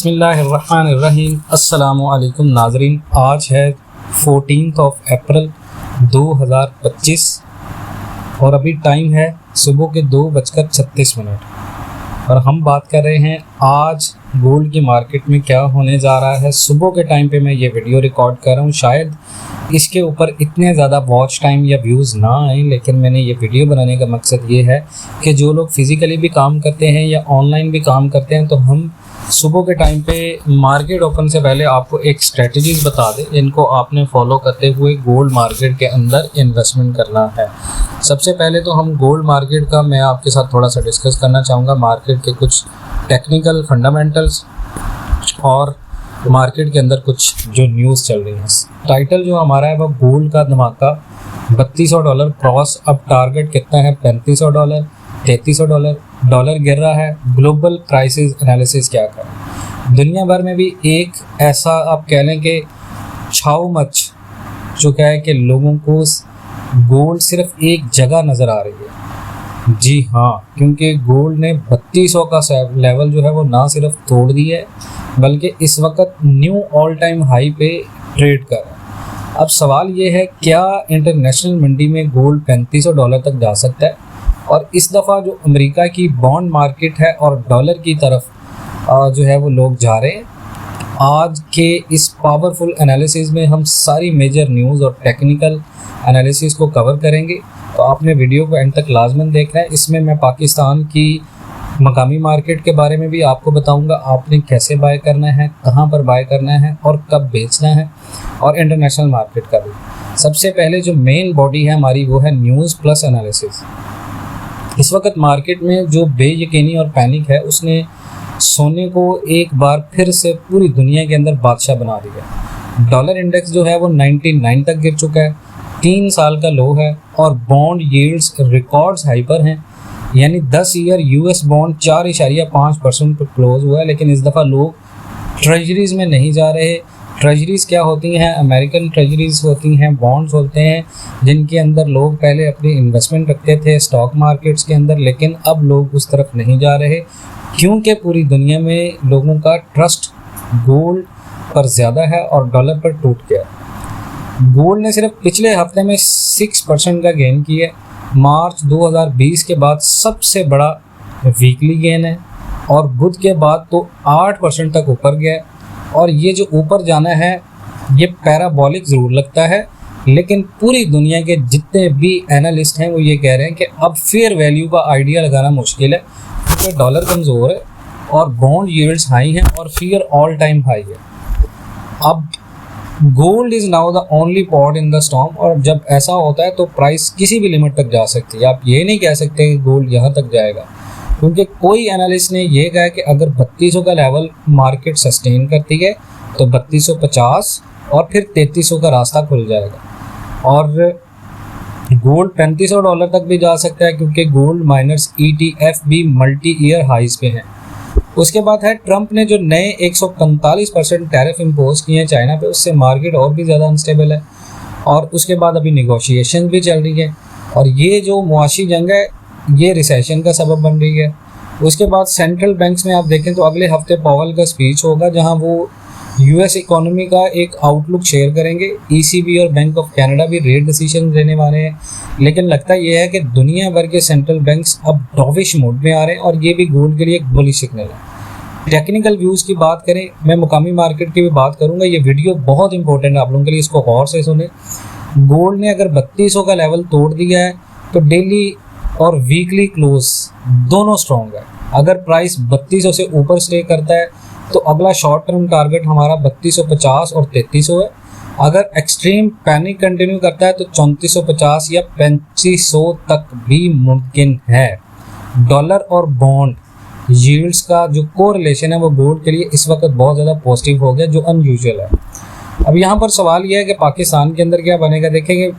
बिस्मिल्लाहिर्रहमानिर्रहीम। अस्सलामुअलैकुम नाज़रीन, आज है 14 अप्रैल 2025 और अभी टाइम है सुबह के 2:36 और हम बात कर रहे हैं आज गोल्ड की मार्केट में क्या होने जा रहा है। सुबह के टाइम पे मैं ये वीडियो रिकॉर्ड कर रहा हूँ, शायद इसके ऊपर इतने ज़्यादा वॉच टाइम या व्यूज़ ना आए, लेकिन मैंने ये वीडियो बनाने का मकसद ये है कि जो लोग फिज़िकली भी काम करते हैं या ऑनलाइन भी काम करते हैं तो हम सुबह के टाइम पे मार्केट ओपन से पहले आपको एक स्ट्रेटजीज़ बता दें जिनको आपने फॉलो करते हुए गोल्ड मार्केट के अंदर इन्वेस्टमेंट करना है। सबसे पहले तो हम गोल्ड मार्केट का मैं आपके साथ थोड़ा सा डिस्कस करना चाहूँगा, मार्केट के कुछ टेक्निकल फंडामेंटल्स और मार्केट के अंदर कुछ जो न्यूज़ चल रही है। टाइटल जो हमारा है वह गोल्ड का धमाका, $3200 क्रॉस, अब टारगेट कितना है $3500, $3300, डॉलर गिर रहा है, ग्लोबल क्राइसिस एनालिसिस क्या कर। दुनिया भर में भी एक ऐसा आप कह लें कि छाव मच चुका है कि लोगों को गोल्ड सिर्फ एक जगह नज़र आ रही है। जी हाँ, क्योंकि गोल्ड ने 3200 का लेवल जो है वो ना सिर्फ तोड़ दिया है बल्कि इस वक्त न्यू ऑल टाइम हाई पे ट्रेड कर रहा है। अब सवाल ये है, क्या इंटरनेशनल मंडी में गोल्ड $3500 तक जा सकता है? और इस दफ़ा जो अमेरिका की बॉन्ड मार्केट है और डॉलर की तरफ जो है वो लोग जा रहे हैं। आज के इस पावरफुल एनालिसिस में हम सारी मेजर न्यूज़ और टेक्निकल एनालिसिस को कवर करेंगे, तो आपने वीडियो को एंड तक लाजमन देखना है। इसमें मैं पाकिस्तान की मकामी मार्केट के बारे में भी आपको बताऊंगा, आपने कैसे बाय करना है, कहाँ पर बाय करना है और कब बेचना है, और इंटरनेशनल मार्केट का भी। सबसे पहले जो मेन बॉडी है हमारी वो है न्यूज़ प्लस एनालिसिस। इस वक्त मार्केट में जो बेयकीनी और पैनिक है उसने सोने को एक बार फिर से पूरी दुनिया के अंदर बादशाह बना दिया। डॉलर इंडेक्स जो है वो 99 तक गिर चुका है, 3 साल का लो है, और बॉन्ड यील्ड्स रिकॉर्ड्स हाई पर हैं। यानी 10 ईयर यूएस बॉन्ड 4.5% पर क्लोज हुआ है। लेकिन इस दफ़ा लोग ट्रेजरीज़ में नहीं जा रहे। ट्रेजरीज़ क्या होती हैं? अमेरिकन ट्रेजरीज़ होती हैं, बॉन्ड्स होते हैं जिनके अंदर लोग पहले अपनी इन्वेस्टमेंट रखते थे स्टॉक मार्केट्स के अंदर, लेकिन अब लोग उस तरफ नहीं जा रहे क्योंकि पूरी दुनिया में लोगों का ट्रस्ट गोल्ड पर ज़्यादा है और डॉलर पर टूट गया। गोल्ड ने सिर्फ पिछले हफ्ते में 6% का गेन किया। मार्च 2020 के बाद सबसे बड़ा वीकली गेन है और बुध के बाद तो 8% तक ऊपर गया। और ये जो ऊपर जाना है ये पैराबॉलिक ज़रूर लगता है, लेकिन पूरी दुनिया के जितने भी एनालिस्ट हैं वो ये कह रहे हैं कि अब फेयर वैल्यू का आइडिया लगाना मुश्किल है क्योंकि डॉलर कमज़ोर है और बॉन्ड यील्ड्स हाई हैं और फेयर ऑल टाइम हाई है। अब gold is now the only pot in the storm, और जब ऐसा होता है तो प्राइस किसी भी लिमिट तक जा सकती है। आप ये नहीं कह सकते कि गोल्ड यहाँ तक जाएगा, क्योंकि कोई एनालिस्ट ने यह कहा कि अगर 3200 का लेवल मार्केट सस्टेन करती है तो 3250 और फिर 3300 का रास्ता खुल जाएगा। और गोल्ड $3500 तक भी जा सकता है क्योंकि गोल्ड माइनर्स ETF भी मल्टी ईयर हाइज पे हैं। उसके बाद है ट्रंप ने जो नए 145% टैरिफ इम्पोज किए हैं चाइना पे, उससे मार्केट और भी ज़्यादा अनस्टेबल है। और उसके बाद अभी निगोशिएशन भी चल रही है और ये जो मुआशी जंग है ये रिसेशन का सबब बन रही है। उसके बाद सेंट्रल बैंक्स में आप देखें तो अगले हफ्ते पावेल का स्पीच होगा जहां वो यूएस इकोनॉमी का एक आउटलुक शेयर करेंगे। ECB और बैंक ऑफ कनाडा भी रेट डिसीजन लेने वाले हैं। लेकिन लगता ये है कि दुनिया भर के सेंट्रल बैंक्स अब डॉविश मोड में आ रहे हैं और ये भी गोल्ड के लिए एक बुलिश सिग्नल है। टेक्निकल व्यूज़ की बात करें, मैं मुकामी मार्केट की भी बात करूँगा। ये वीडियो बहुत इंपॉर्टेंट है आप लोगों के लिए, इसको गौर से सुने। गोल्ड ने अगर 3200 का लेवल तोड़ दिया है तो डेली और वीकली क्लोज दोनों स्ट्रॉन्ग है। अगर प्राइस 3200 से ऊपर स्टे करता है तो अगला शॉर्ट टर्म टारगेट हमारा 3250 और 3300 है। अगर एक्सट्रीम पैनिक कंटिन्यू करता है तो 3450 या 3500 तक भी मुमकिन है। डॉलर और बॉन्ड यील्ड्स का जो कोरिलेशन है वो गोल्ड के लिए इस वक्त बहुत ज़्यादा पॉजिटिव हो गया, जो अनयूजुअल है। अब यहाँ पर सवाल यह है कि पाकिस्तान के अंदर क्या बनेगा। देखेंगे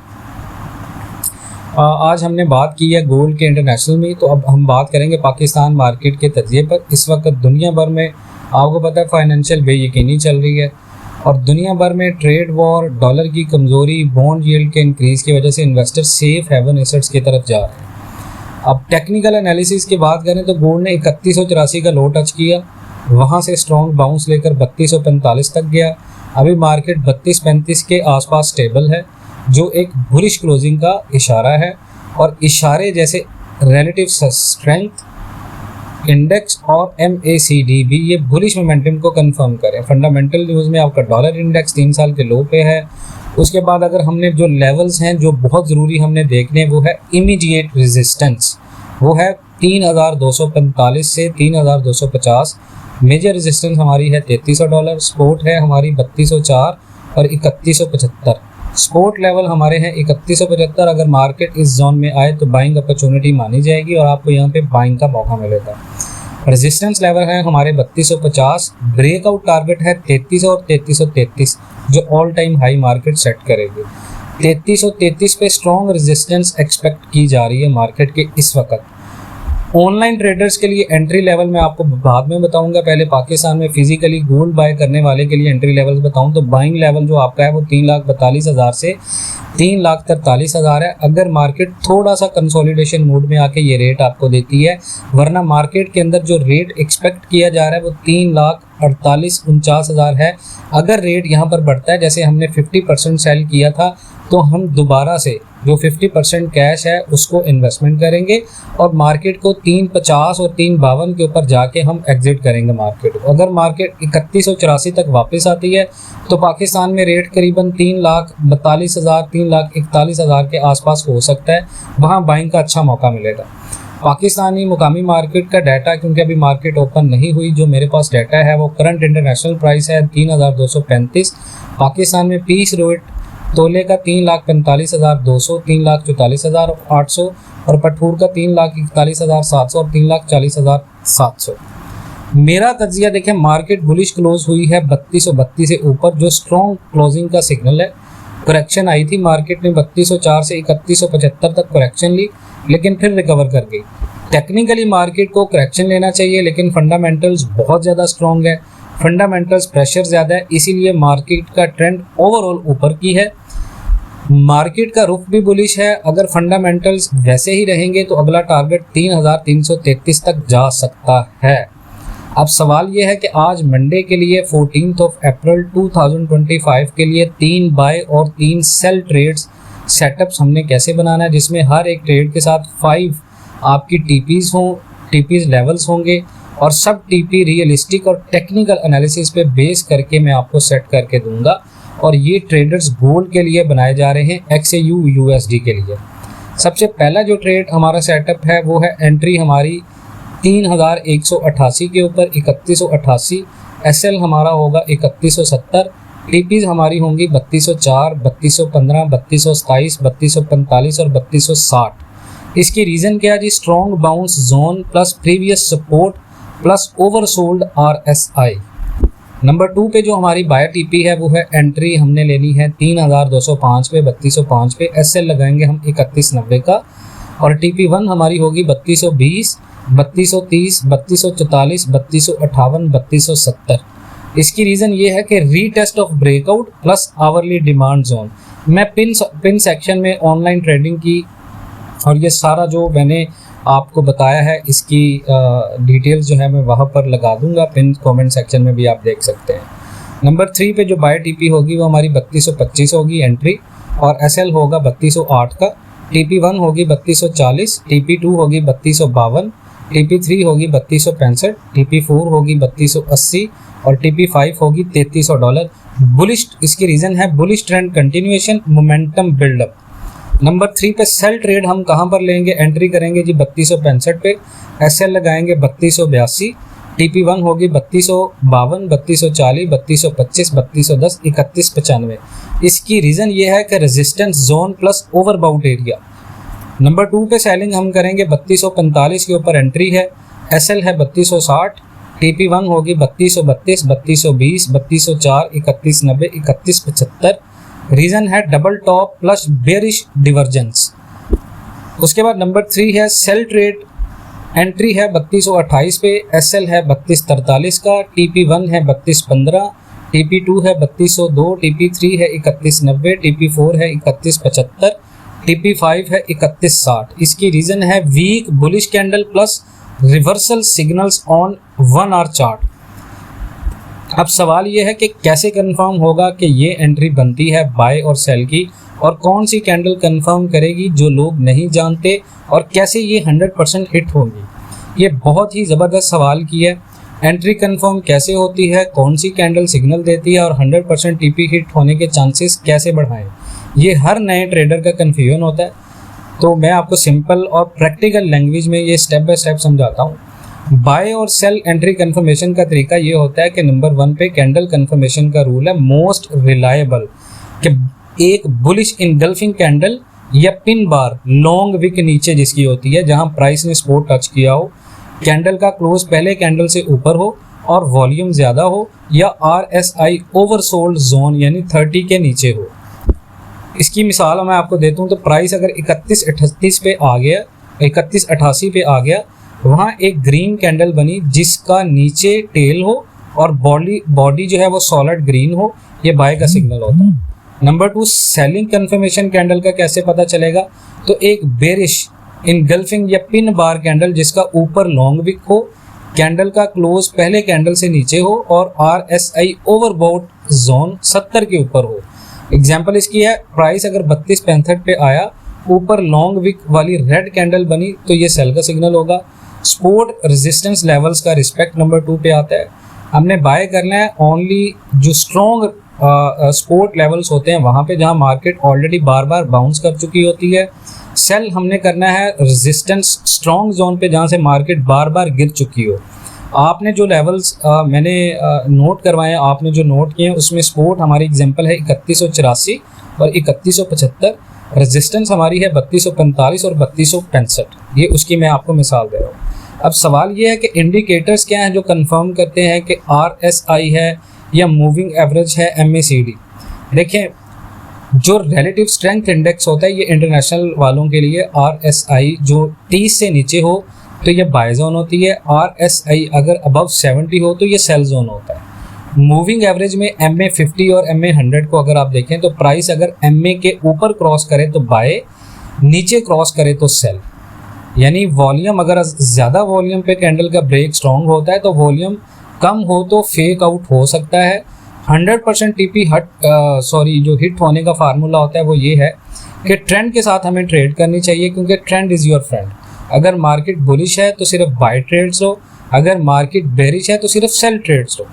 आज हमने बात की है गोल्ड के इंटरनेशनल में, तो अब हम बात करेंगे पाकिस्तान मार्केट के तजिए पर। इस वक्त दुनिया भर में आपको पता है फाइनेंशियल बेयकीनी चल रही है और दुनिया भर में ट्रेड वॉर, डॉलर की कमज़ोरी, बॉन्ड यील्ड के इंक्रीज़ की वजह से इन्वेस्टर सेफ हेवन एसेट्स की तरफ जा रहे हैं। अब टेक्निकल एनालिसिस की बात करें तो गोल्ड ने 3184 का लो टच किया वहाँ से स्ट्रॉन्ग बाउंस लेकर 3245 तक गया। अभी मार्केट 3235 के आसपास स्टेबल है, जो एक बुलिश क्लोजिंग का इशारा है। और इशारे जैसे रिलेटिव स्ट्रेंथ इंडेक्स और MACD भी ये बुलिश मोमेंटम को कंफर्म करें। फंडामेंटल न्यूज़ में आपका डॉलर इंडेक्स 3 साल के लो पे है। उसके बाद अगर हमने जो लेवल्स हैं जो बहुत ज़रूरी हमने देखने, वो है इमीडिएट रेजिस्टेंस, वो है 3245 से 3250। मेजर रेजिस्टेंस हमारी है $3300, सपोर्ट है हमारी 3204 और 3175। सपोर्ट लेवल हमारे हैं 3175। अगर मार्केट इस जोन में आए तो बाइंग अपॉर्चुनिटी मानी जाएगी और आपको यहाँ पे बाइंग का मौका मिलेगा। रेजिस्टेंस लेवल है हमारे 3250। ब्रेकआउट टारगेट है 3300 और 3333, जो all time high market set करेगी। 3333 पे स्ट्रॉन्ग रेजिस्टेंस एक्सपेक्ट की जा रही है मार्केट के इस वक्त। ऑनलाइन ट्रेडर्स के लिए एंट्री लेवल मैं आपको बाद में बताऊंगा। पहले पाकिस्तान में फिजिकली गोल्ड बाय करने वाले के लिए एंट्री लेवल्स बताऊं तो बाइंग लेवल जो आपका है वो 3,42,000 से 3,43,000 है। अगर मार्केट थोड़ा सा कंसोलिडेशन मूड में आके ये रेट आपको देती है, वरना मार्केट के अंदर जो रेट एक्सपेक्ट किया जा रहा है वो 3,48,49,000 है। अगर रेट यहाँ पर बढ़ता है, जैसे हमने 50% सेल किया था, तो हम दोबारा से जो 50% कैश है उसको इन्वेस्टमेंट करेंगे और मार्केट को 350 और 352 के ऊपर जाके हम एग्जिट करेंगे मार्केट को। अगर मार्केट 3184 तक वापस आती है तो पाकिस्तान में रेट करीबन 3,42,000 3,41,000 के आसपास हो सकता है, वहाँ बाइंग का अच्छा मौका मिलेगा। पाकिस्तानी मुकामी मार्केट का डाटा, क्योंकि अभी मार्केट ओपन नहीं हुई, जो मेरे पास डाटा है वो करंट इंटरनेशनल प्राइस है 3,235। पाकिस्तान में पीस रेट तोले का 3,45,200, 3,44,800 और पठूर का 3,41,700 और 3,40,700। मेरा तज्जिया देखें, मार्केट बुलिश क्लोज हुई है 3232 से ऊपर, जो स्ट्रॉन्ग क्लोजिंग का सिग्नल है। करेक्शन आई थी, मार्केट ने 3204 से 3175 तक करेक्शन ली, लेकिन फिर रिकवर कर गई। टेक्निकली मार्केट को करेक्शन लेना चाहिए, लेकिन फंडामेंटल्स बहुत ज़्यादा स्ट्रॉन्ग है, फंडामेंटल्स प्रेशर ज़्यादा है, इसीलिए मार्केट का ट्रेंड ओवरऑल ऊपर की है। मार्केट का रुख भी बुलिश है। अगर फंडामेंटल्स वैसे ही रहेंगे तो अगला टारगेट 3,333 तक जा सकता है। अब सवाल ये है कि आज मंडे के लिए 14 अप्रैल 2025 के लिए 3 बाय और 3 सेल ट्रेड्स सेटअप्स हमने कैसे बनाना है, जिसमें हर एक ट्रेड के साथ 5 आपकी टीपीज लेवल्स होंगे और सब टीपी रियलिस्टिक और टेक्निकल एनालिसिस पे बेस करके मैं आपको सेट करके दूंगा। और ये ट्रेडर्स गोल्ड के लिए बनाए जा रहे हैं, XAU USD के लिए। सबसे पहला जो ट्रेड हमारा सेटअप है वो है एंट्री हमारी 3,188 के ऊपर 3188, SL हमारा होगा 3170, टीपीज हमारी होंगी 3204, 3215, 3227, 3245 और 3260। इसकी रीज़न क्या है जी? Strong bounce zone plus previous support plus oversold RSI। Number 2 पे जो हमारी बाय टीपी है वो है एंट्री हमने लेनी है 3,205 पे 3205 पे, SL लगाएंगे हम 3190 का और टीपी 1 हमारी होगी 3220, 3230, 3244, 3258, 3270। इसकी रीज़न ये है कि retest of breakout plus hourly demand zone. मैं पिन सेक्शन में ऑनलाइन ट्रेडिंग की और ये सारा जो मैंने आपको बताया है इसकी डिटेल्स जो है मैं वहाँ पर लगा दूंगा, पिन कमेंट सेक्शन में भी आप देख सकते हैं। नंबर 3 पे जो बाय टीपी होगी वो हमारी 3225 होगी एंट्री और SL होगा 3208 का, टीपी 1 होगी 3240, टीपी 2 होगी 3252, टीपी 3 होगी 3265, टीपी 4 होगी 3280 और टीपी 5 होगी $3300। बुलिश, इसकी रीज़न है bullish trend continuation, momentum build up. Number 3 पे सेल ट्रेड हम कहाँ पर लेंगे? एंट्री करेंगे जी 3265 पे, SL लगाएंगे 3282, टीपी 1 होगी 3252, 3240, 3225, 3210, 3195। इसकी रीज़न ये है कि resistance zone plus overbought area. Number 2 पे सेलिंग हम करेंगे 3245 के ऊपर एंट्री है, SL है 3260, टीपी 1 होगी 3232, 3220, 3204, 3190, 3175। रीज़न है डबल टॉप प्लस बेरिश डिवर्जेंस। उसके बाद नंबर 3 है सेल ट्रेड, एंट्री है 3228 पे, SL है 3243 का, टीपी 1 है 3215, टीपी 2 है 3202, टीपी 3 है 3190, टीपी 4 है 3175, टीपी 5 है 3160। इसकी रीज़न है weak bullish candle plus reversal signals on 1 hour chart. अब सवाल ये है कि कैसे कंफर्म होगा कि ये एंट्री बनती है बाय और सेल की, और कौन सी कैंडल कंफर्म करेगी जो लोग नहीं जानते, और कैसे ये 100% हिट होगी। ये बहुत ही ज़बरदस्त सवाल की है। एंट्री कंफर्म कैसे होती है, कौन सी कैंडल सिग्नल देती है, और 100% टीपी हिट होने के चांसेस कैसे बढ़ाएं, ये हर नए ट्रेडर का कन्फ्यूजन होता है। तो मैं आपको सिंपल और प्रैक्टिकल लैंग्वेज में ये स्टेप बाय स्टेप समझाता हूँ। बाय और सेल एंट्री कंफर्मेशन का तरीका ये होता है कि नंबर 1 पे कैंडल कंफर्मेशन का रूल है मोस्ट रिलायबल, कि एक बुलिश इनगल्फिंग कैंडल या पिन बार लॉन्ग विक नीचे जिसकी होती है, जहां प्राइस ने सपोर्ट टच किया हो, कैंडल का क्लोज पहले कैंडल से ऊपर हो और वॉल्यूम ज़्यादा हो, या RSI ओवरसोल्ड जोन यानी 30 के नीचे हो। इसकी मिसाल मैं आपको देता हूँ। तो प्राइस अगर 3188 पे आ गया, 3188 पे आ गया, वहाँ एक ग्रीन कैंडल बनी जिसका नीचे टेल हो और बॉडी जो है वो सॉलिड ग्रीन हो, ये बाय का सिग्नल होता है। नंबर 2, सेलिंग कंफर्मेशन कैंडल का कैसे पता चलेगा? तो एक बेरिश इनगल्फिंग या पिन बार कैंडल जिसका ऊपर लॉन्ग विक हो, कैंडल का क्लोज पहले कैंडल से नीचे हो और RSI ओवरबॉट जोन 70 के ऊपर हो। एग्जाम्पल इसकी है, प्राइस अगर 3265 पे आया, ऊपर लॉन्ग विक वाली रेड कैंडल बनी, तो ये सेल का सिग्नल होगा। सपोर्ट रेजिस्टेंस लेवल्स का रिस्पेक्ट नंबर 2 पे आता है। हमने बाय करना है ओनली जो स्ट्रॉन्ग सपोर्ट लेवल्स होते हैं वहाँ पे, जहाँ मार्केट ऑलरेडी बार बार बाउंस कर चुकी होती है। सेल हमने करना है रेजिस्टेंस स्ट्रॉन्ग जोन पे, जहाँ से मार्केट बार बार गिर चुकी हो। आपने जो लेवल्स मैंने नोट करवाए हैं, आपने जो नोट किए हैं, उसमें सपोर्ट हमारी एग्जांपल है 3184 और 3175, रेजिस्टेंस हमारी है 3245 और 3265। ये उसकी मैं आपको मिसाल दे रहा हूँ। अब सवाल ये है कि इंडिकेटर्स क्या हैं जो कंफर्म करते हैं कि RSI है या मूविंग एवरेज है MACD। देखें, जो रिलेटिव स्ट्रेंथ इंडेक्स होता है ये इंटरनेशनल वालों के लिए RSI जो 30 से नीचे हो तो ये बाय जोन होती है, RSI अगर अबव 70 हो तो ये सेल जोन होता है। मूविंग एवरेज में MA50 और MA100 को अगर आप देखें तो प्राइस अगर MA के ऊपर क्रॉस करे तो बाय, नीचे क्रॉस करे तो सेल। यानी वॉल्यूम अगर ज़्यादा वॉल्यूम पे कैंडल का ब्रेक स्ट्रॉन्ग होता है तो वॉल्यूम कम हो तो फेक आउट हो सकता है। 100% टीपी जो हिट होने का फार्मूला होता है वो ये है कि ट्रेंड के साथ हमें ट्रेड करनी चाहिए, क्योंकि ट्रेंड इज़ योर फ्रेंड। अगर मार्केट बुलिश है तो सिर्फ बाय ट्रेड्स लो, अगर मार्केट बेरिश है तो सिर्फ सेल ट्रेड्स लो।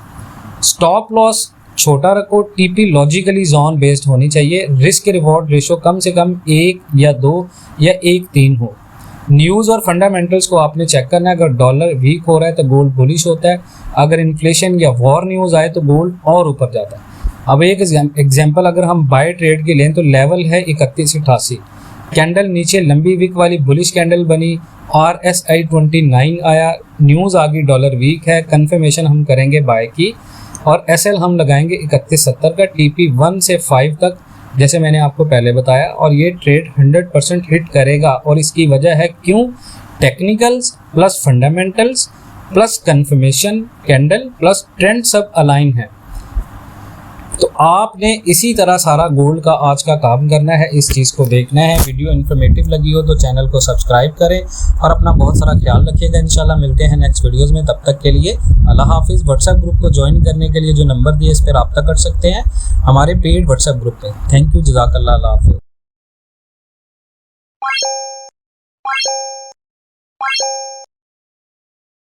स्टॉप लॉस छोटा रखो, टीपी लॉजिकली जोन बेस्ड होनी चाहिए, रिस्क रिवॉर्ड रेशो कम से कम 1 या 2 या 1-3 हो। न्यूज़ और फंडामेंटल्स को आपने चेक करना है। अगर डॉलर वीक हो रहा है तो गोल्ड बुलिश होता है, अगर इन्फ्लेशन या वॉर न्यूज़ आए तो गोल्ड और ऊपर जाता है। अब एक एग्जांपल अगर हम बाय ट्रेड की लें तो लेवल है 3188, कैंडल नीचे लंबी विक वाली बुलिश कैंडल बनी, RSI 29 आया, न्यूज़ आ गई डॉलर वीक है, कंफर्मेशन हम करेंगे बाय की, और SL हम लगाएंगे 3170 का, TP 1 से 5 तक जैसे मैंने आपको पहले बताया, और ये ट्रेड 100% हिट करेगा। और इसकी वजह है क्यों? Technicals plus fundamentals plus confirmation candle plus trend सब अलाइन है। तो आपने इसी तरह सारा गोल्ड का आज का काम करना है, इस चीज़ को देखना है। वीडियो इन्फॉर्मेटिव लगी हो तो चैनल को सब्सक्राइब करें और अपना बहुत सारा ख्याल रखिएगा। इंशाल्लाह मिलते हैं नेक्स्ट वीडियोस में, तब तक के लिए अल्लाह हाफिज़। व्हाट्सएप ग्रुप को ज्वाइन करने के लिए जो नंबर दिए इस पर रब्ता कर सकते हैं हमारे पेड व्हाट्सएप ग्रुप पे। थैंक यू, जज़ाकल्लाह, अल्लाह हाफिज़।